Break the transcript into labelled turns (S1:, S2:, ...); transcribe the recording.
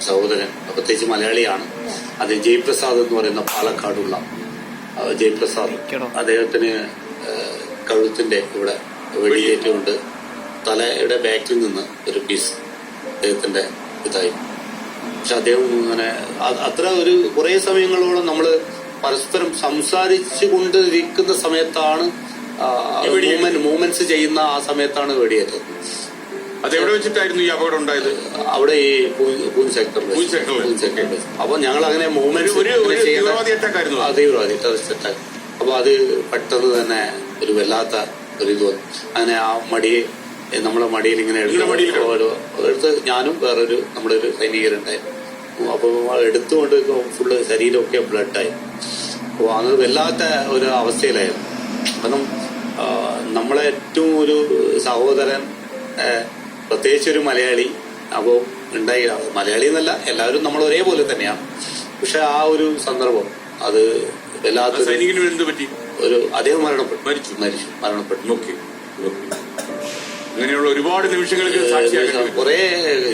S1: സഹോദരൻ പ്രത്യേകിച്ച് മലയാളിയാണ്. അത് ജയ്പ്രസാദ് എന്ന് പറയുന്ന പാലക്കാടുള്ള ജയ്പ്രസാദ്. അദ്ദേഹത്തിന് കഴുത്തിന്റെ ഇവിടെ വെടിയേറ്റുകൊണ്ട് തലയുടെ ബാക്കിൽ നിന്ന് ഒരു പീസ് അദ്ദേഹത്തിന്റെ ഇതായി. പക്ഷെ അദ്ദേഹം അങ്ങനെ അത്ര ഒരു കുറെ സമയങ്ങളോളം നമ്മള് പരസ്പരം സംസാരിച്ചു കൊണ്ടിരിക്കുന്ന സമയത്താണ് മൂവ്മെന്റ്സ് ചെയ്യുന്ന ആ സമയത്താണ് വെടിയേറ്റത്.
S2: അതെവിടെ വെച്ചിട്ടായിരുന്നു ഈ അപകടം ഉണ്ടായത്?
S1: അവിടെ ഈ പൂൻ സെക്ടറിൽ. അപ്പൊ ഞങ്ങൾ അങ്ങനെ മൂവ്മെന്റ്
S2: തീവ്രവാദി
S1: ടെററിസ്റ്റ് അറ്റാക്ക്. അപ്പൊ അത് പെട്ടെന്ന് തന്നെ ഒരു വല്ലാത്ത ഒരു ഇത് വന്നു. അങ്ങനെ ആ മടിയെ നമ്മളെ മടിയിൽ ഇങ്ങനെ എടുത്ത് ഞാനും വേറൊരു നമ്മുടെ ഒരു സൈനികരുണ്ടായിരുന്നു. അപ്പൊ എടുത്തുകൊണ്ട് ഫുള്ള് ശരീരമൊക്കെ ബ്ലഡായി. അപ്പൊ അത് വല്ലാത്ത ഒരു അവസ്ഥയിലായിരുന്നു. കാരണം നമ്മളെ ഏറ്റവും ഒരു സഹോദരൻ, പ്രത്യേകിച്ച് ഒരു മലയാളി അപ്പോൾ ഉണ്ടായി. മലയാളി എന്നല്ല, എല്ലാവരും നമ്മൾ ഒരേപോലെ തന്നെയാണ്. പക്ഷെ ആ ഒരു സന്ദർഭം അത് വല്ലാത്ത
S2: സൈനികന് എന്ത് പറ്റി?
S1: അദ്ദേഹം മരണപ്പെട്ടു.
S2: അങ്ങനെയുള്ള ഒരുപാട് നിമിഷങ്ങൾക്ക് സാക്ഷിയാകാൻ
S1: കുറെ